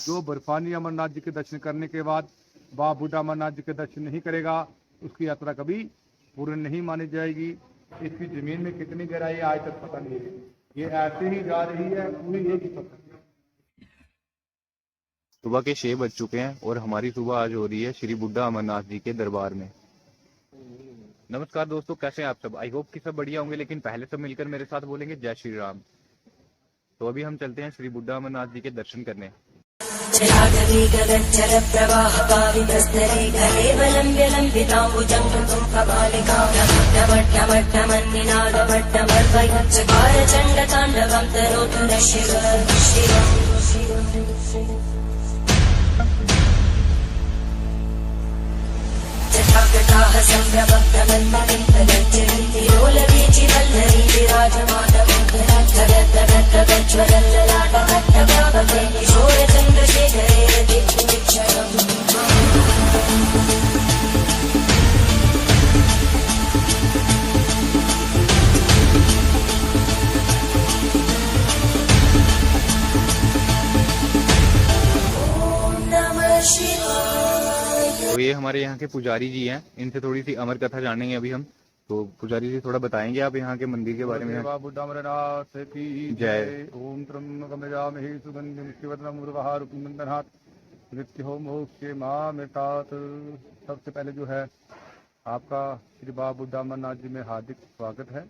जो बर्फानी अमरनाथ जी के दर्शन करने के बाद बाबा बूढ़ा अमरनाथ जी के दर्शन नहीं करेगा, उसकी यात्रा कभी पूर्ण नहीं मानी जाएगी। इसकी जमीन में कितनी गहराई है आज तक पता नहीं है, ये ऐसे ही जा रही है पूरी एक ही पता। सुबह के 6 बज चुके हैं और हमारी सुबह आज हो रही है श्री बुड्ढा अमरनाथ जी के दरबार में। नमस्कार दोस्तों, कैसे हैं आप सब? आई होप कि सब बढ़िया होंगे, लेकिन पहले सब मिलकर मेरे साथ बोलेंगे जय श्री राम। तो अभी हम चलते हैं श्री बुड्ढा अमरनाथ जी के दर्शन करने। तो ये हमारे यहाँ के पुजारी जी हैं, इनसे थोड़ी सी अमर कथा जानेंगे अभी हम। तो पुजारी जी थोड़ा बताएंगे आप यहाँ के मंदिर के बारे में। बाबा बूढ़ा अमरनाथ की जय। ओम त्र्यंबकं यजामहे सुगंधिं पुष्टिवर्धनम् उर्वारुकं मृत्युः मोक्षे मामृतात्। सबसे पहले जो है आपका श्री बाबा बूढ़ा अमरनाथ जी में हार्दिक स्वागत है।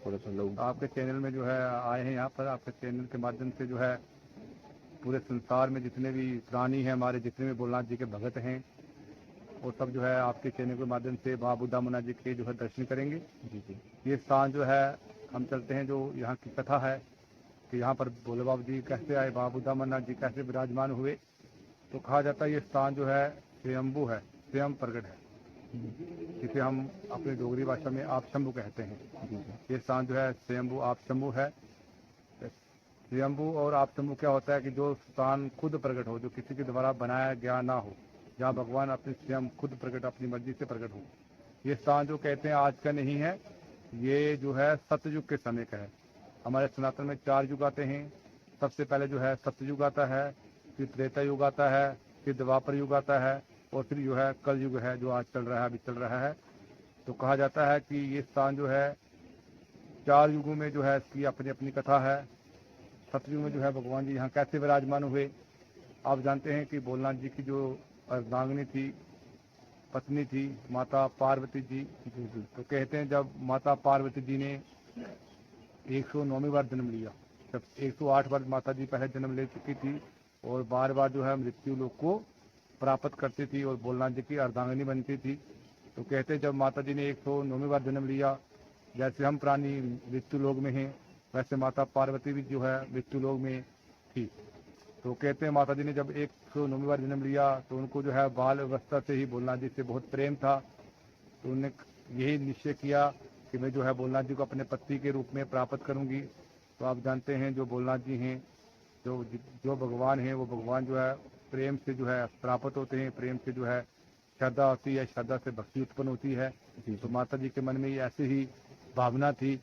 थोड़ा सा लोग आपके चैनल में जो है आए हैं, यहाँ पर आपके चैनल के माध्यम से जो है पूरे संसार में जितने भी प्राणी हैं, हमारे जितने भी भोलेनाथ जी के भगत हैं, वो सब जो है आपके चैनल के माध्यम से बाबा बूढ़ा अमरनाथ जी के जो है दर्शन करेंगे। जी जी। ये स्थान जो है हम चलते हैं, जो यहाँ की कथा है कि यहाँ पर भोले बाबा जी कैसे आए, बाबा बूढ़ा अमरनाथ जी कैसे विराजमान हुए। तो कहा जाता है ये स्थान जो है स्वयंभू है, स्वयं प्रगट है, जिसे हम अपनी डोगरी भाषा में आप शंभू कहते हैं। ये स्थान जो है स्वयंभू आप शंभू है। स्वयंभू और आप शंभू क्या होता है कि जो स्थान खुद प्रकट हो, जो किसी के द्वारा बनाया गया ना हो, जहाँ भगवान अपने स्वयं खुद प्रकट अपनी मर्जी से प्रकट हो। ये स्थान जो कहते हैं आज का नहीं है, ये जो है सतयुग के समय का है। हमारे सनातन में 4 युग आते हैं। सबसे पहले जो है सतयुग आता है, फिर त्रेता युग आता है, फिर द्वापर युग आता है, और फिर जो है कल युग है जो आज चल रहा है, अभी चल रहा है। तो कहा जाता है कि ये स्थान जो है 4 युगों में जो है इसकी अपनी अपनी कथा है। सतयुग में जो है भगवान जी यहाँ कैसे विराजमान हुए। आप जानते हैं कि भोलेनाथ जी की जो अर्धांगिनी थी, पत्नी थी माता पार्वती जी। तो कहते हैं जब माता पार्वती जी ने 109वीं बार जन्म लिया, जब 108 बार माता जी पहले जन्म ले चुकी थी और बार बार जो है मृत्यु लोक को प्राप्त करती थी और भोलेनाथ जी की अर्धांगिनी बनती थी। तो कहते हैं जब माता जी ने 109वीं बार जन्म लिया, जैसे हम प्राणी मृत्यु लोक में हैं, वैसे माता पार्वती भी जो है मृत्यु लोक में थी। तो कहते हैं माता जी ने जब 109वीं बार जन्म लिया तो उनको जो है बाल अवस्था से ही भोलेनाथ जी से बहुत प्रेम था। तो उन्होंने यही निश्चय किया कि मैं जो है भोलेनाथ जी को अपने पति के रूप में प्राप्त करूंगी। तो आप जानते हैं जो भोलेनाथ जी हैं, जो भगवान हैं, वो भगवान जो है प्रेम से जो है प्राप्त होते हैं। प्रेम से जो है श्रद्धा होती है, श्रद्धा से भक्ति उत्पन्न होती है। तो माता जी के मन में ऐसी ही भावना थी।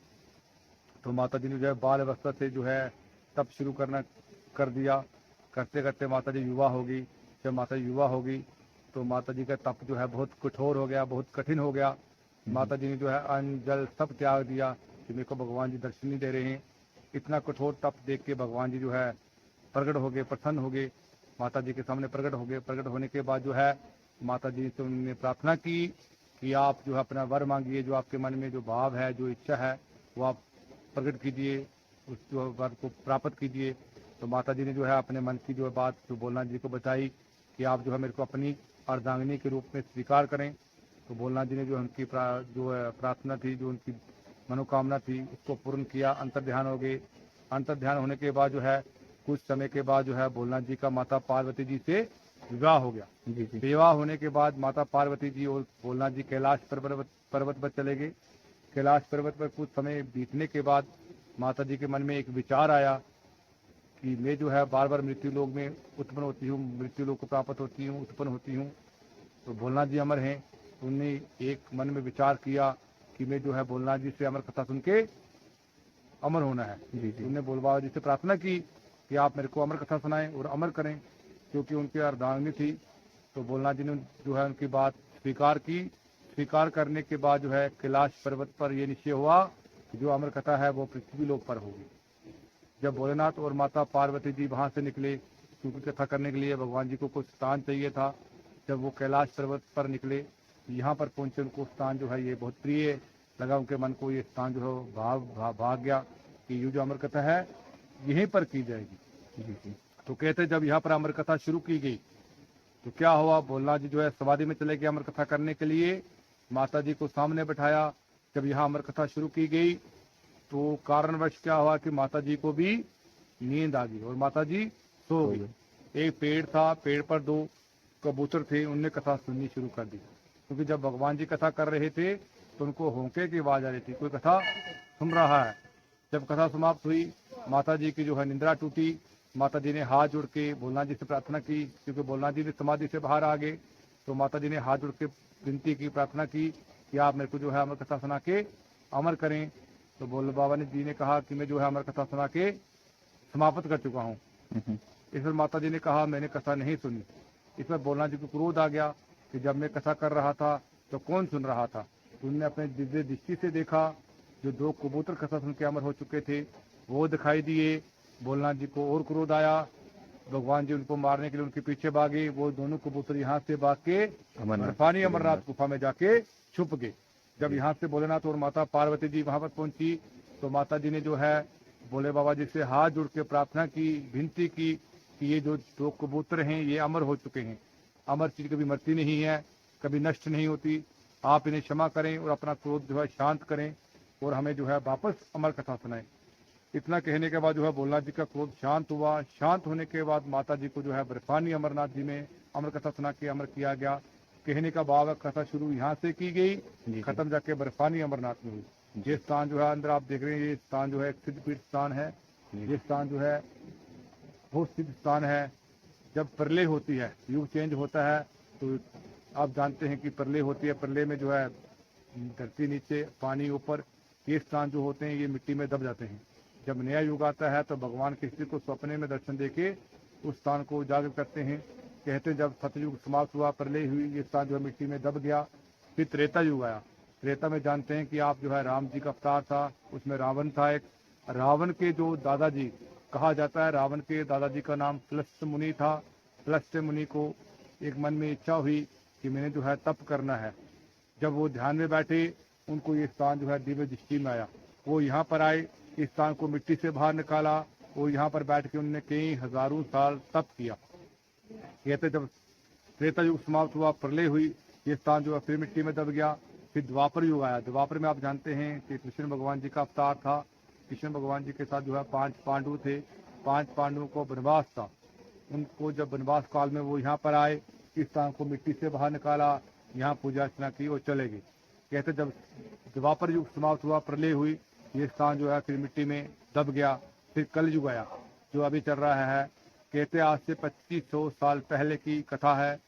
तो माता जी ने जो है बाल अवस्था से जो है तप शुरू कर दिया। करते करते माता जी युवा होगी। जब माता जी युवा होगी तो माता जी का तप जो है बहुत कठोर हो गया, बहुत कठिन हो गया। माता जी ने जो है अन्न जल सब त्याग दिया कि मेरे को भगवान जी दर्शन नहीं दे रहे हैं। इतना कठोर तप देख के भगवान जी जो है प्रकट हो गए, प्रसन्न हो गए, माता जी के सामने प्रकट हो गए। प्रकट होने के बाद जो है माता जी से उन्होंने प्रार्थना की कि आप जो है अपना वर मांगिए, जो आपके मन में जो भाव है, जो इच्छा है, वो आप प्रकट कीजिए, उस जो वर को प्राप्त कीजिए। तो माता जी ने जो है अपने मन की जो बात जो भोलेनाथ जी को बताई कि आप जो है मेरे को अपनी अर्धांगिनी के रूप में स्वीकार करें। तो भोलेनाथ जी ने जो उनकी जो प्रार्थना थी, जो उनकी मनोकामना थी, उसको पूर्ण किया। अंतर्ध्यान हो गए। अंतर्ध्यान होने के बाद जो है कुछ समय के बाद जो है भोलेनाथ जी का माता पार्वती जी से विवाह हो गया। विवाह होने के बाद माता पार्वती जी और भोलेनाथ जी कैलाश पर्वत पर चले गए। कैलाश पर्वत पर कुछ समय बीतने के बाद माता जी के मन में एक विचार आया कि मैं जो है बार बार मृत्यु लोक में उत्पन्न होती हूँ, मृत्यु लोक को प्राप्त होती हूँ, उत्पन्न होती हूँ। तो भोलेनाथ जी अमर हैं। उन्होंने एक मन में विचार किया कि मैं जो है भोलेनाथ जी से अमर कथा सुन के अमर होना है। उन्होंने भोले बाबा जी से प्रार्थना की कि कि आप मेरे को अमर कथा सुनाएं और अमर करें, क्योंकि उनकी अर्धांगिनी थी। तो भोलेनाथ जी ने जो है उनकी बात स्वीकार की। स्वीकार करने के बाद जो है कैलाश पर्वत पर यह निश्चय हुआ कि जो अमर कथा है वो पृथ्वी लोक पर होगी। जब भोलेनाथ और माता पार्वती जी वहां से निकले, क्योंकि कथा करने के लिए भगवान जी को कुछ स्थान चाहिए था, जब वो कैलाश पर्वत पर निकले, यहाँ पर पहुंचे, उनको स्थान जो है ये बहुत प्रिय लगा, उनके मन को ये स्थान जो है भाग गया कि ये जो अमर कथा है यहीं पर की जाएगी। तो कहते जब यहाँ पर अमर कथा शुरू की गई तो क्या हुआ, भोलेनाथ जी जो है समाधि में चले गए अमर कथा करने के लिए, माता जी को सामने बैठाया। जब यहाँ अमर कथा शुरू की गई तो कारणवश क्या हुआ कि माता जी को भी नींद आ गई और माता जी सो गई। एक पेड़ था, पेड़ पर 2 कबूतर थे, उनने कथा सुननी शुरू कर दी, क्योंकि जब भगवान जी कथा कर रहे थे तो उनको होंके की आवाज आ रही थी, कोई कथा सुन रहा है। जब कथा समाप्त हुई, माता जी की जो है निंद्रा टूटी। माता जी ने हाथ जोड़ के भोलेनाथ जी से प्रार्थना की, क्योंकि भोलेनाथ जी ने समाधि से बाहर आ गए। तो माता जी ने हाथ जोड़ के विनती की, प्रार्थना की कि आप मेरे को जो है अमर कथा सुना के अमर करें। तो भोले बाबा ने जी ने कहा कि मैं जो है अमर कथा सुना के समाप्त कर चुका हूँ। इस पर माता जी ने कहा मैंने कथा नहीं सुनी। इस पर भोलेनाथ जी को क्रोध आ गया कि जब मैं कथा कर रहा था तो कौन सुन रहा था। तो उन्होंने अपने दिव्य दृष्टि से देखा, जो 2 कबूतर कथा सुन के अमर हो चुके थे वो दिखाई दिए। भोलेनाथ जी को और क्रोध आया, भगवान जी उनको मारने के लिए उनके पीछे भागे। वो दोनों कबूतर यहाँ से भाग के बर्फानी अमरनाथ गुफा में जाके छुप गए। जब यहाँ से भोलेनाथ और माता पार्वती जी वहां पर पहुंची तो माता जी ने जो है भोले बाबा जी से हाथ जोड़ के प्रार्थना की, विनती की कि ये जो 2 कबूतर हैं ये अमर हो चुके हैं। अमर चीज कभी मरती नहीं है, कभी नष्ट नहीं होती। आप इन्हें क्षमा करें और अपना क्रोध जो है शांत करें और हमें जो है वापस अमर कथा सुनाएं। इतना कहने के बाद जो है भोलेनाथ जी का क्रोध शांत हुआ। शांत होने के बाद माता जी को जो है बर्फानी अमरनाथ जी में अमर कथा सुना के अमर किया गया। कहने का भाव है कथा शुरू यहाँ से की गई, खत्म जाके बर्फानी अमरनाथ में हुई। ये स्थान जो है अंदर आप देख रहे हैं, ये स्थान जो है एक सिद्धपीठ स्थान है। ये स्थान जो है बहुत सिद्ध स्थान है। जब प्रलय होती है, युग चेंज होता है, तो आप जानते हैं कि प्रलय होती है। प्रलय में जो है धरती नीचे, पानी ऊपर, ये स्थान जो होते हैं ये मिट्टी में दब जाते हैं। जब नया युग आता है तो भगवान किसी को सपने में दर्शन देके उस स्थान को उजागर करते हैं। कहते हैं जब सतयुग समाप्त हुआ, प्रलय हुई, ये स्थान जो है मिट्टी में दब गया। फिर त्रेता युग आया। त्रेता में जानते हैं कि आप जो है राम जी का अवतार था, उसमें रावण था एक। रावण के जो दादाजी कहा जाता है, रावण के दादाजी का नाम प्लस्त मुनि था। प्लस्त मुनि को एक मन में इच्छा हुई कि मैंने जो है तप करना है। जब वो ध्यान में बैठे, उनको ये स्थान जो है दिव्य दृष्टि में आया। वो यहाँ पर आए, इस स्थान को मिट्टी से बाहर निकाला। वो यहाँ पर बैठ के उन्होंने कई हजारों साल तप किया। कहते जब त्रेता युग समाप्त हुआ, प्रलय हुई, ये स्थान जो है फिर मिट्टी में दब गया। फिर द्वापर युग आया। द्वापर में आप जानते हैं कि कृष्ण भगवान जी का अवतार था। कृष्ण भगवान जी के साथ जो है 5 पांडु थे। 5 पांडुओं को वनवास था। उनको जब वनवास काल में वो यहाँ पर आए, इस स्थान को मिट्टी से बाहर निकाला, यहाँ पूजा अर्चना की और चले गए। कहते जब द्वापर युग समाप्त हुआ, प्रलय हुई, ये स्थान जो है फिर मिट्टी में दब गया। फिर कल युग आया जो अभी चल रहा है। कहते आज से 2500 साल पहले की कथा है,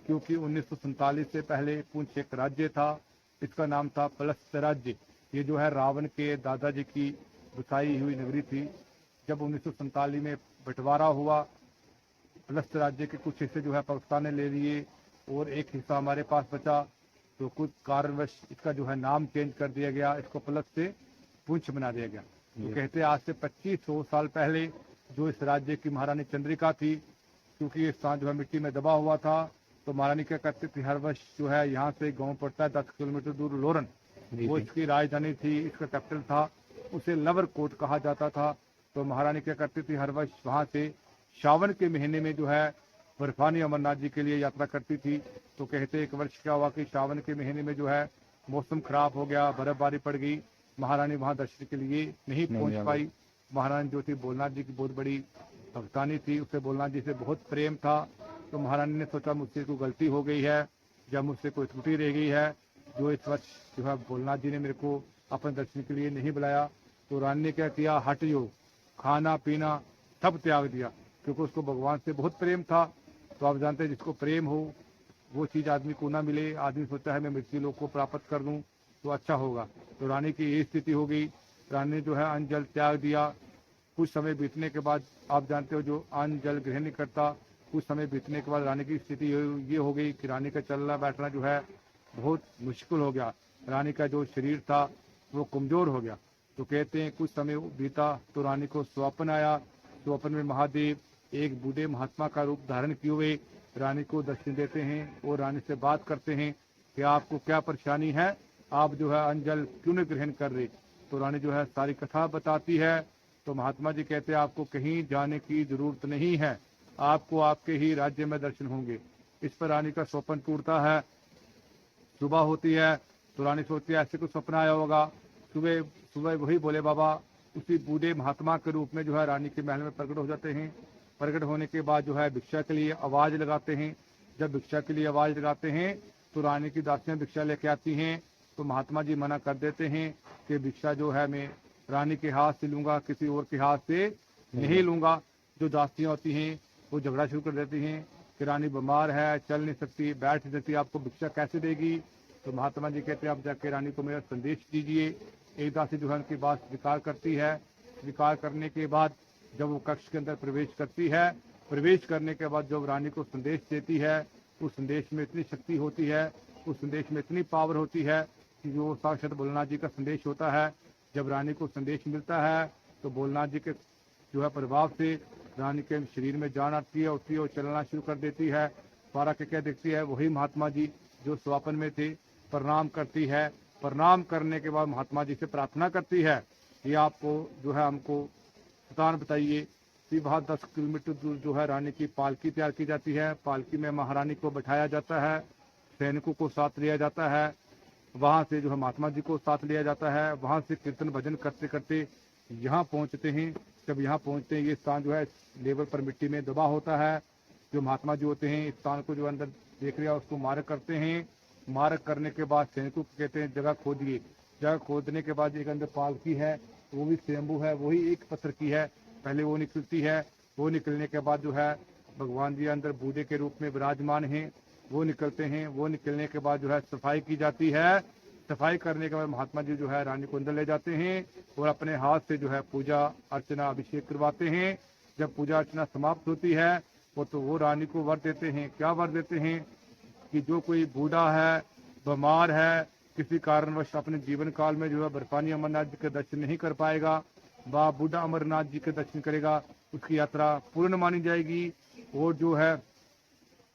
क्योंकि 1947 से पहले पुंछ एक राज्य था, इसका नाम था पलस्त राज्य। ये जो है रावण के दादाजी की बसाई हुई नगरी थी। जब 1947 में बंटवारा हुआ, पलस्त राज्य के कुछ हिस्से जो है पाकिस्तान ने ले लिए और एक हिस्सा हमारे पास बचा। तो कुछ कारणवश इसका जो है नाम चेंज कर दिया गया, इसको पलस्त से पुंछ बना दिया गया। तो कहते हैं आज से 2500 साल पहले जो इस राज्य की महारानी चंद्रिका थी, क्योंकि ये स्थान जो है मिट्टी में दबा हुआ था, तो महारानी क्या करती थी, हर वर्ष जो है यहाँ से गांव पड़ता है 10 किलोमीटर दूर लोरन, वो इसकी राजधानी थी, इसका कैपिटल था, उसे लवर कोट कहा जाता था। तो महारानी क्या करती थी, हर वर्ष वहाँ से सावन के महीने में जो है बर्फानी अमरनाथ जी के लिए यात्रा करती थी। तो कहते एक वर्ष क्या हुआ कि सावन के महीने में जो है मौसम खराब हो गया, बर्फबारी पड़ गई, महारानी वहां दर्शन के लिए नहीं पहुंच पाई। महारानी जो थी भोलेनाथ जी की बहुत बड़ी भक्तानी थी, उसे भोलेनाथ जी से बहुत प्रेम था। तो महारानी ने सोचा मुझसे कोई गलती हो गई है या मुझसे कोई त्रुटि रह गई है, जो इस वर्ष जो है भोलेनाथ जी ने मेरे को अपने दर्शन के लिए नहीं बुलाया। तो रानी ने क्या किया, हट योग, खाना पीना सब त्याग दिया, क्योंकि उसको भगवान से बहुत प्रेम था। तो आप जानते हैं जिसको प्रेम हो वो चीज आदमी को ना मिले, आदमी सोचता है मैं मृत्यु लोक को प्राप्त कर दूं तो अच्छा होगा। तो रानी की ये स्थिति हो गई। रानी ने जो है अन्न जल त्याग दिया, कुछ समय बीतने के बाद आप जानते हो जो अन्न जल ग्रहण नहीं करता, कुछ समय बीतने के बाद रानी की स्थिति ये हो गई कि रानी का चलना बैठना जो है बहुत मुश्किल हो गया। रानी का जो शरीर था वो कमजोर हो गया। तो कहते हैं कुछ समय बीता तो रानी को स्वप्न आया। स्वप्न में महादेव एक बूढ़े महात्मा का रूप धारण किए हुए रानी को दर्शन देते हैं और रानी से बात करते हैं कि आपको क्या परेशानी है, आप जो है अन्न जल क्यों नहीं ग्रहण कर रहे। तो रानी जो है सारी कथा बताती है। तो महात्मा जी कहते हैं आपको कहीं जाने की जरूरत नहीं है, आपको आपके ही राज्य में दर्शन होंगे। इस पर रानी का स्वप्न टूटता है। सुबह होती है तो रानी सोचती है ऐसे कुछ सपना आया होगा। सुबह सुबह वही भोले बाबा उसी बूढ़े महात्मा के रूप में जो है रानी के महल में प्रकट हो जाते हैं। प्रकट होने के बाद जो है भिक्षा के लिए आवाज लगाते हैं। जब भिक्षा के लिए आवाज लगाते हैं तो रानी की दासियां भिक्षा लेके आती हैं। तो महात्मा जी मना कर देते हैं कि भिक्षा जो है मैं रानी के हाथ से लूंगा, किसी और के हाथ से नहीं लूंगा। जो दासियां होती हैं वो झगड़ा शुरू कर देती हैं कि रानी बीमार है, चल नहीं सकती, बैठ नहीं सकती, आपको भिक्षा कैसे देगी। तो महात्मा जी कहते हैं आप जाके रानी को मेरा संदेश दीजिए। एक दासी जो है उनकी बात स्वीकार करती है। स्वीकार करने के बाद जब वो कक्ष के अंदर प्रवेश करती है, प्रवेश करने के बाद जब रानी को संदेश देती है, उस संदेश में इतनी शक्ति होती है, उस संदेश में इतनी पावर होती है कि जो साक्षात भोलेनाथ जी का संदेश होता है। जब रानी को संदेश मिलता है तो भोलेनाथ जी के जो है प्रभाव से रानी के शरीर में जान आती है, उठती है और चलना शुरू कर देती है। पारा के क्या देखती है वही महात्मा जी जो स्वप्न में थे। प्रणाम करती है। प्रणाम करने के बाद महात्मा जी से प्रार्थना करती है कि आपको जो है हमको स्थान बताइए। फिर वहाँ 10 किलोमीटर दूर जो है रानी की पालकी तैयार की जाती है। पालकी में महारानी को बैठाया जाता है, सैनिकों को साथ लिया जाता है। वहाँ से जो है महात्मा जी को साथ लिया जाता है। वहाँ से कीर्तन भजन करते करते यहाँ पहुँचते हैं। जब यहाँ पहुँचते हैं ये स्थान जो है लेवल पर मिट्टी में दबा होता है। जो महात्मा जी होते हैं इस स्थान को जो अंदर देख रहे हैं उसको मार्क करते हैं। मार्क करने के बाद सैनिकों को कहते हैं जगह खोदिए। जगह खोदने के बाद एक अंदर पालकी है, वो भी स्वयंभू है, वही एक पत्थर की है। पहले वो निकलती है। वो निकलने के बाद जो है भगवान जी अंदर बूढ़े के रूप में विराजमान हैं। वो निकलते हैं। वो निकलने के बाद जो है सफाई की जाती है। सफाई करने के बाद महात्मा जी जो है रानी को अंदर ले जाते हैं और अपने हाथ से जो है पूजा अर्चना अभिषेक करवाते हैं। जब पूजा अर्चना समाप्त होती है वो रानी को वर देते हैं। क्या वर देते हैं कि जो कोई बूढ़ा है, बीमार है, किसी कारणवश अपने जीवन काल में जो है बर्फानी अमरनाथ जी के दर्शन नहीं कर पाएगा, वह बूढ़ा अमरनाथ जी के दर्शन करेगा, उसकी यात्रा पूर्ण मानी जाएगी। और जो है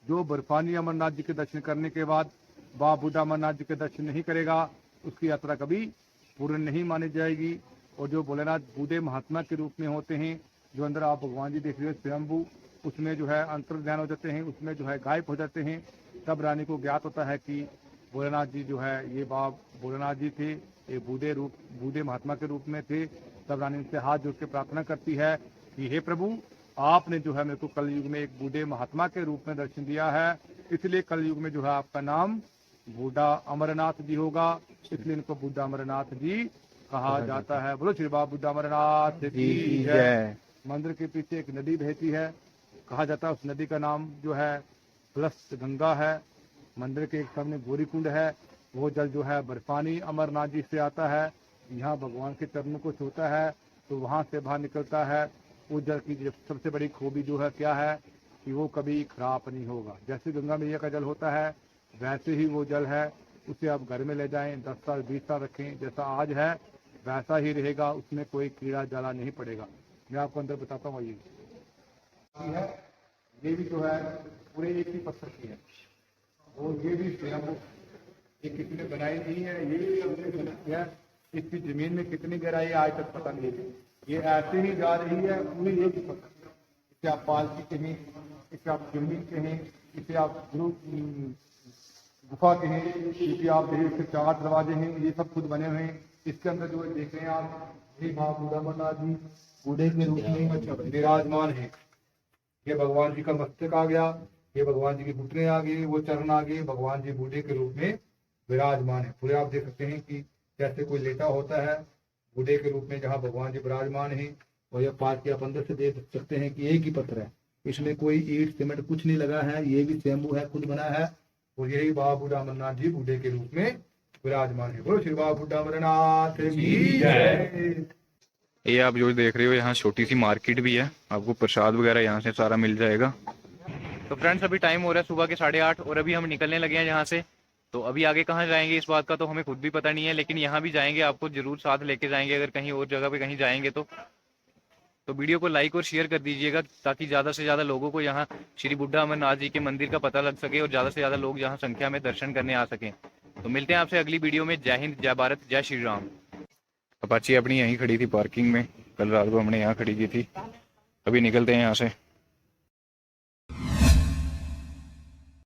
जो बर्फानी अमरनाथ जी के दर्शन करने के बाद वह बूढ़ा अमरनाथ जी के दर्शन नहीं करेगा, उसकी यात्रा कभी पूर्ण नहीं मानी जाएगी। और जो भोलेनाथ बूढ़े महात्मा के रूप में होते हैं, जो अंदर आप भगवान जी देख रहे हो स्वयंभू, उसमें जो है अंतर ध्यान हो जाते हैं, उसमें जो है गायब हो जाते हैं। तब रानी को ज्ञात होता है कि भोलेनाथ जी जो है ये बाप भोलेनाथ जी थे, ये बूढ़े महात्मा के रूप में थे। तब रानी उनसे हाथ जोड़ के प्रार्थना करती है कि हे प्रभु, आपने जो है मेरे को कलयुग में एक बूढ़े महात्मा के रूप में दर्शन दिया है, इसलिए कलयुग में जो है आपका नाम बूढ़ा अमरनाथ जी होगा, इसलिए इनको बूढ़ा अमरनाथ जी कहा जाता है। बोलो श्री बाबा बूढ़ा अमरनाथ की जय। मंदिर के पीछे एक नदी बहती है, कहा जाता है उस नदी का नाम जो है प्लस गंगा है। मंदिर के एक सामने गौरी कुंड है, वो जल जो है बर्फानी अमरनाथ जी से आता है। यहाँ भगवान के चरणों को छूता है तो वहाँ से बाहर निकलता है। उस जल की सबसे बड़ी खूबी जो है क्या है कि वो कभी खराब नहीं होगा। जैसे गंगा मैया का जल होता है वैसे ही वो जल है। उसे आप घर में ले जाएं, 10 साल 20 साल रखें, जैसा आज है वैसा ही रहेगा, उसमें कोई कीड़ा जाला नहीं पड़ेगा। मैं आपको अंदर बताता हूँ। ये भी जो है पूरे एक ही पत्थर की है और ये भी स्वयं ये किसी ने बनाई नहीं है, ये भी हमने बनाई है। इसकी जमीन में कितनी गहराई आज तक पता नहीं है। ये ऐसे ही जा रही है पूरी एक ही पत्थर। इसे आप पालकी कहें, इसे आप जमीन कहें, इसे आप गुफा कहें, इसे आप इसके 4 दरवाजे हैं, ये सब खुद बने हुए हैं। इसके अंदर जो देख रहे हैं आप, ये माँ बूढ़ा अमरनाथ जी बूढ़े के रूप में विराजमान है। ये भगवान जी का मस्तक आ गया, ये भगवान जी की घुटने आ गई, वो चरण आ गए, भगवान जी बूढ़े के रूप में विराजमान है। पूरे आप देख सकते हैं कि जैसे कोई लेटा होता है बूढ़े के रूप में, जहाँ भगवान जी विराजमान है। और यह पालकी आप अंदर से देख सकते हैं कि एक ही पत्थर है, इसमें कोई ईट सीमेंट कुछ नहीं लगा है, ये भी स्वयंभू है, खुद बना है। और यही बाबा बूढ़ा अमरनाथ जी बूढ़े के रूप में विराजमान है। बोलो श्री बाबा बूढ़ा अमरनाथ की जय। ये आप जो देख रहे हो यहाँ छोटी सी मार्केट भी है, आपको प्रसाद वगैरह यहाँ से सारा मिल जाएगा। तो फ्रेंड्स अभी टाइम हो रहा है सुबह के 8:30 और अभी हम निकलने लगे हैं यहाँ से। तो अभी आगे कहाँ जाएंगे इस बात का तो हमें खुद भी पता नहीं है, लेकिन यहाँ भी जाएंगे, आपको जरूर साथ लेके जाएंगे अगर कहीं और जगह पे कहीं जाएंगे तो वीडियो को लाइक और शेयर कर दीजिएगा ताकि ज़्यादा से ज़्यादा लोगों को यहाँ श्री बुड्ढा अमरनाथ जी के मंदिर का पता लग सके और ज़्यादा से ज़्यादा लोग यहाँ संख्या में दर्शन करने आ सकें। तो मिलते हैं आपसे अगली वीडियो में। जय हिंद, जय भारत, जय श्री राम। अपाची अपनी यहीं खड़ी थी पार्किंग में, कल रात को हमने यहाँ खड़ी की थी। अभी निकलते हैं यहाँ से।